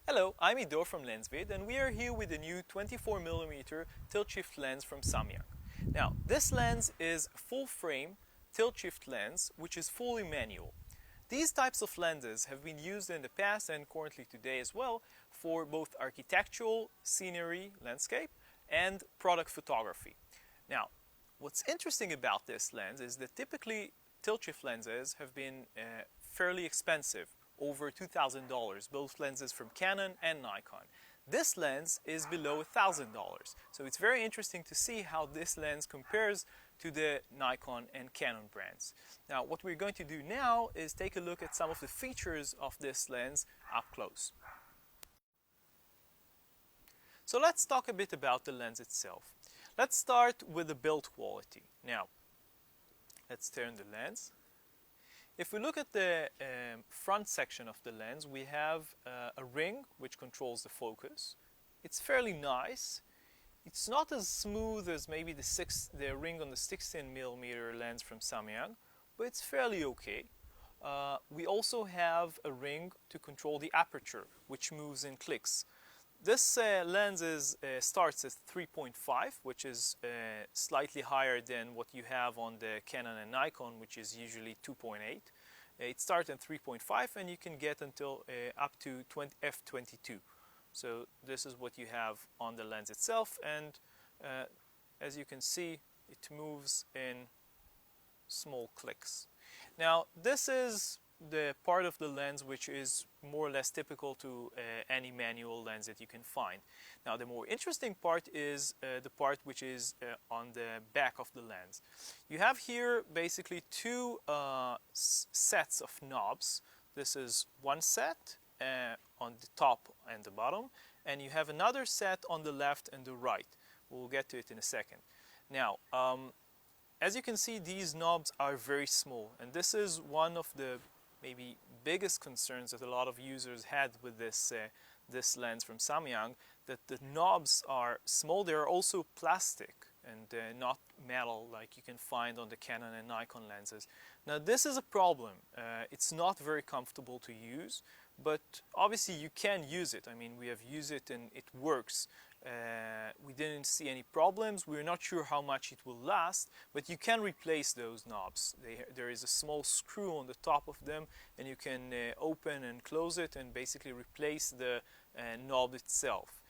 Hello, I'm Idor from LensVid, and we are here with the new 24mm tilt-shift lens from Samyang. Now, this lens is a full-frame tilt-shift lens, which is fully manual. These types of lenses have been used in the past and currently today as well for both architectural, scenery, landscape, and product photography. Now, what's interesting about this lens is that typically tilt-shift lenses have been fairly expensive, over $2,000, both lenses from Canon and Nikon. This lens is below $1,000, so it's very interesting to see how this lens compares to the Nikon and Canon brands. Now, what we're going to do now is take a look at some of the features of this lens up close. So let's talk a bit about the lens itself. Let's start with the build quality. Now, let's turn the lens. If we look at the front section of the lens, we have a ring which controls the focus. It's fairly nice. It's not as smooth as maybe the ring on the 16mm lens from Samyang, but it's fairly okay. We also have a ring to control the aperture, which moves in clicks. This lens starts at 3.5, which is slightly higher than what you have on the Canon and Nikon, which is usually 2.8. It starts at 3.5 and you can get until up to f22. So this is what you have on the lens itself, and as you can see, it moves in small clicks. Now, this is the part of the lens which is more or less typical to any manual lens that you can find. Now, the more interesting part is the part which is on the back of the lens. You have here basically two sets of knobs. This is one set on the top and the bottom, and you have another set on the left and the right. We'll get to it in a second. Now, as you can see, these knobs are very small, and this is one of the maybe biggest concerns that a lot of users had with this lens from Samyang, that the knobs are small. They're also plastic and not metal like you can find on the Canon and Nikon lenses. Now, this is a problem. It's not very comfortable to use, but obviously you can use it. I mean, we have used it and it works. We didn't see any problems. We're not sure how much it will last, but you can replace those knobs. There is a small screw on the top of them, and you can open and close it and basically replace the knob itself.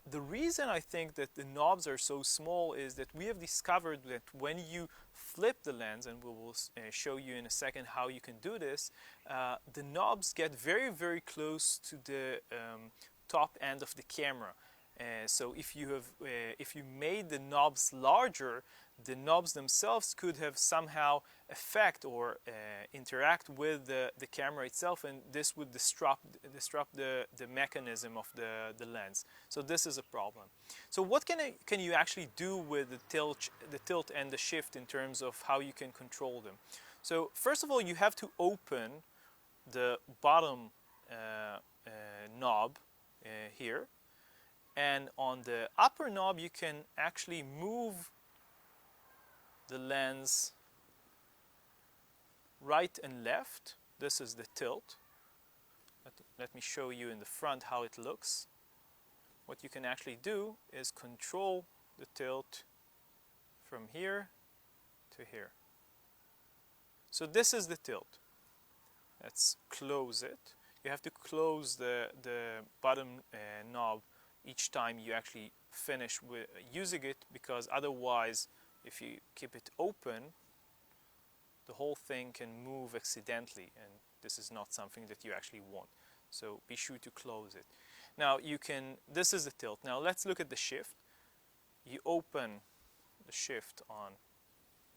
The reason I think that the knobs are so small is that we have discovered that when you flip the lens, and we will show you in a second how you can do this, the knobs get very, very close to the top end of the camera. So if you made the knobs larger, the knobs themselves could have somehow affect or interact with the camera itself, and this would disrupt the mechanism of the lens. So this is a problem. So what can you actually do with the tilt and the shift in terms of how you can control them? So first of all, you have to open the bottom knob here. And on the upper knob, you can actually move the lens right and left. This is the tilt. Let me show you in the front how it looks. What you can actually do is control the tilt from here to here. So this is the tilt. Let's close it. You have to close the bottom knob each time you actually finish with using it, because otherwise, if you keep it open, the whole thing can move accidentally, and this is not something that you actually want. So be sure to close it. Now this is the tilt. Now let's look at the shift. You open the shift on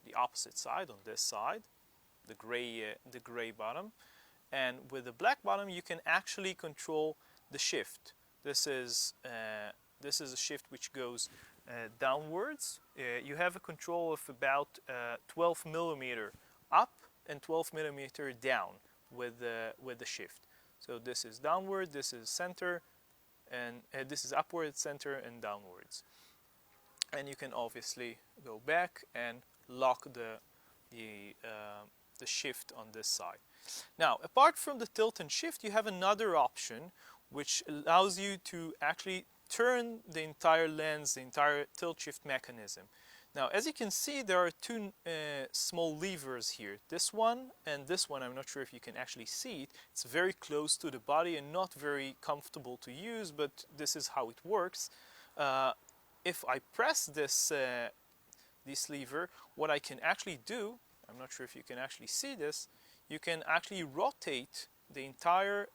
the opposite side, on this side, the gray bottom, and with the black bottom you can actually control the shift. This is a shift which goes downwards. You have a control of about 12mm up and 12mm down with the shift. So this is downward, this is center, and this is upward, center, and downwards. And you can obviously go back and lock the shift on this side. Now, apart from the tilt and shift, you have another option which allows you to actually turn the entire lens, the entire tilt shift mechanism. Now, as you can see, there are two small levers here. This one and this one, I'm not sure if you can actually see it. It's very close to the body and not very comfortable to use, but this is how it works. If I press this lever, what I can actually do, I'm not sure if you can actually see this, you can actually rotate the entire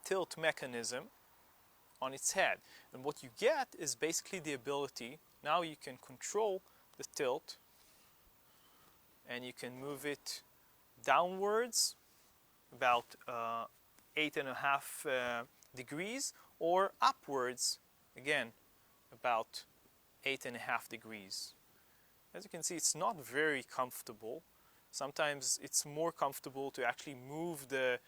tilt mechanism on its head. And what you get is basically the ability, now you can control the tilt and you can move it downwards about 8.5 degrees, or upwards again about 8.5 degrees. As you can see, it's not very comfortable. Sometimes it's more comfortable to actually move the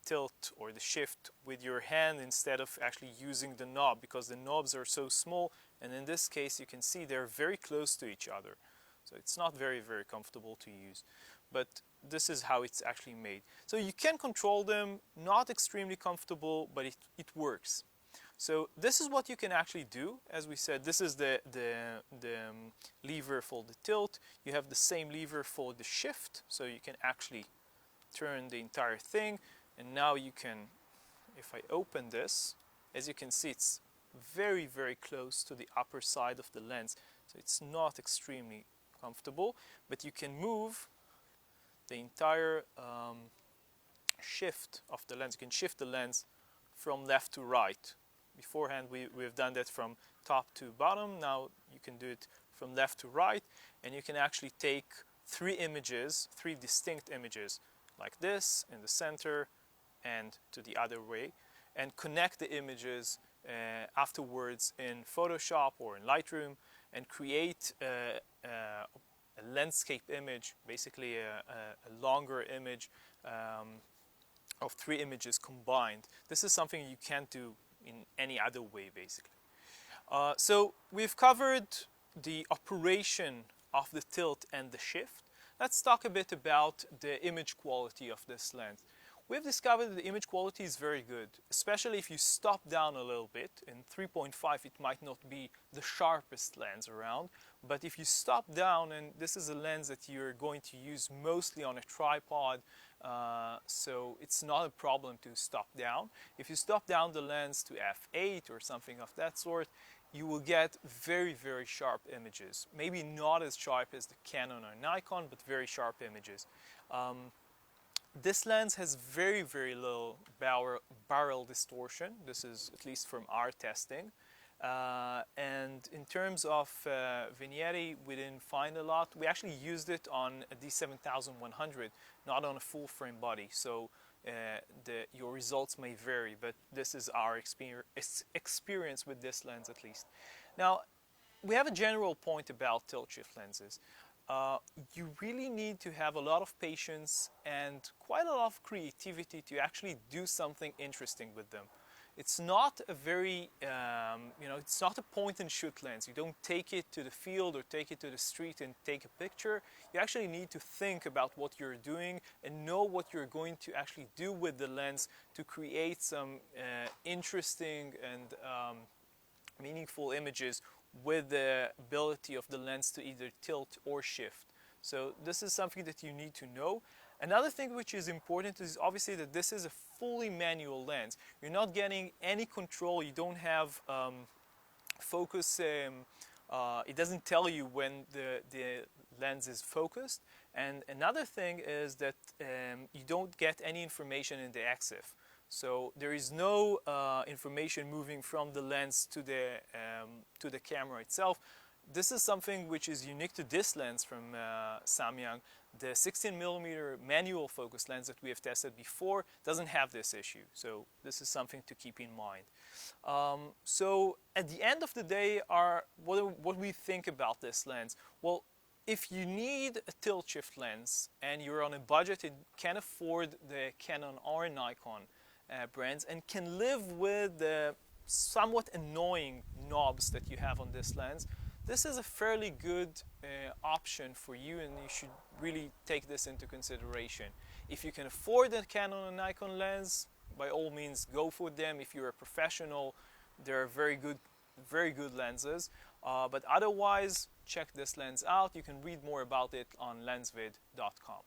tilt or the shift with your hand instead of actually using the knob, because the knobs are so small, and in this case you can see they're very close to each other, so it's not very comfortable to use, but this is how it's actually made. So you can control them, not extremely comfortable, but it works. So this is what you can actually do. As we said, this is the lever for the tilt. You have the same lever for the shift, so you can actually turn the entire thing. And now you can, if I open this, as you can see, it's very close to the upper side of the lens, so it's not extremely comfortable, but you can move the entire shift of the lens. You can shift the lens from left to right. Beforehand we've done that from top to bottom. Now you can do it from left to right, and you can actually take three distinct images, like this in the center and to the other way, and connect the images afterwards in Photoshop or in Lightroom, and create a landscape image, basically a longer image of three images combined. This is something you can't do in any other way, basically. So we've covered the operation of the tilt and the shift. Let's talk a bit about the image quality of this lens. We've discovered that the image quality is very good, especially if you stop down a little bit. In 3.5 it might not be the sharpest lens around, but if you stop down, and this is a lens that you're going to use mostly on a tripod, so it's not a problem to stop down. If you stop down the lens to f8 or something of that sort, you will get very sharp images. Maybe not as sharp as the Canon or Nikon, but very sharp images. This lens has very little barrel distortion. This is at least from our testing. And in terms of vignette, we didn't find a lot. We actually used it on a D7100, not on a full frame body. So your results may vary, but this is our experience with this lens, at least. Now, we have a general point about tilt shift lenses. You really need to have a lot of patience and quite a lot of creativity to actually do something interesting with them. It's not a very, it's not a point and shoot lens. You don't take it to the field or take it to the street and take a picture. You actually need to think about what you're doing and know what you're going to actually do with the lens to create some interesting and meaningful images with the ability of the lens to either tilt or shift. So this is something that you need to know. Another thing which is important is obviously that this is a fully manual lens. You're not getting any control. You don't have focus. It doesn't tell you when the lens is focused. And another thing is that you don't get any information in the EXIF. So there is no information moving from the lens to the camera itself. This is something which is unique to this lens from Samyang. The 16mm manual focus lens that we have tested before doesn't have this issue. So this is something to keep in mind. So at the end of the day, what we think about this lens? Well, if you need a tilt shift lens and you're on a budget and can afford the Canon or Nikon brands and can live with the somewhat annoying knobs that you have on this lens, this is a fairly good option for you, and you should really take this into consideration. If you can afford a Canon or Nikon lens, by all means go for them. If you're a professional, they're very good lenses. But otherwise, check this lens out. You can read more about it on lensvid.com.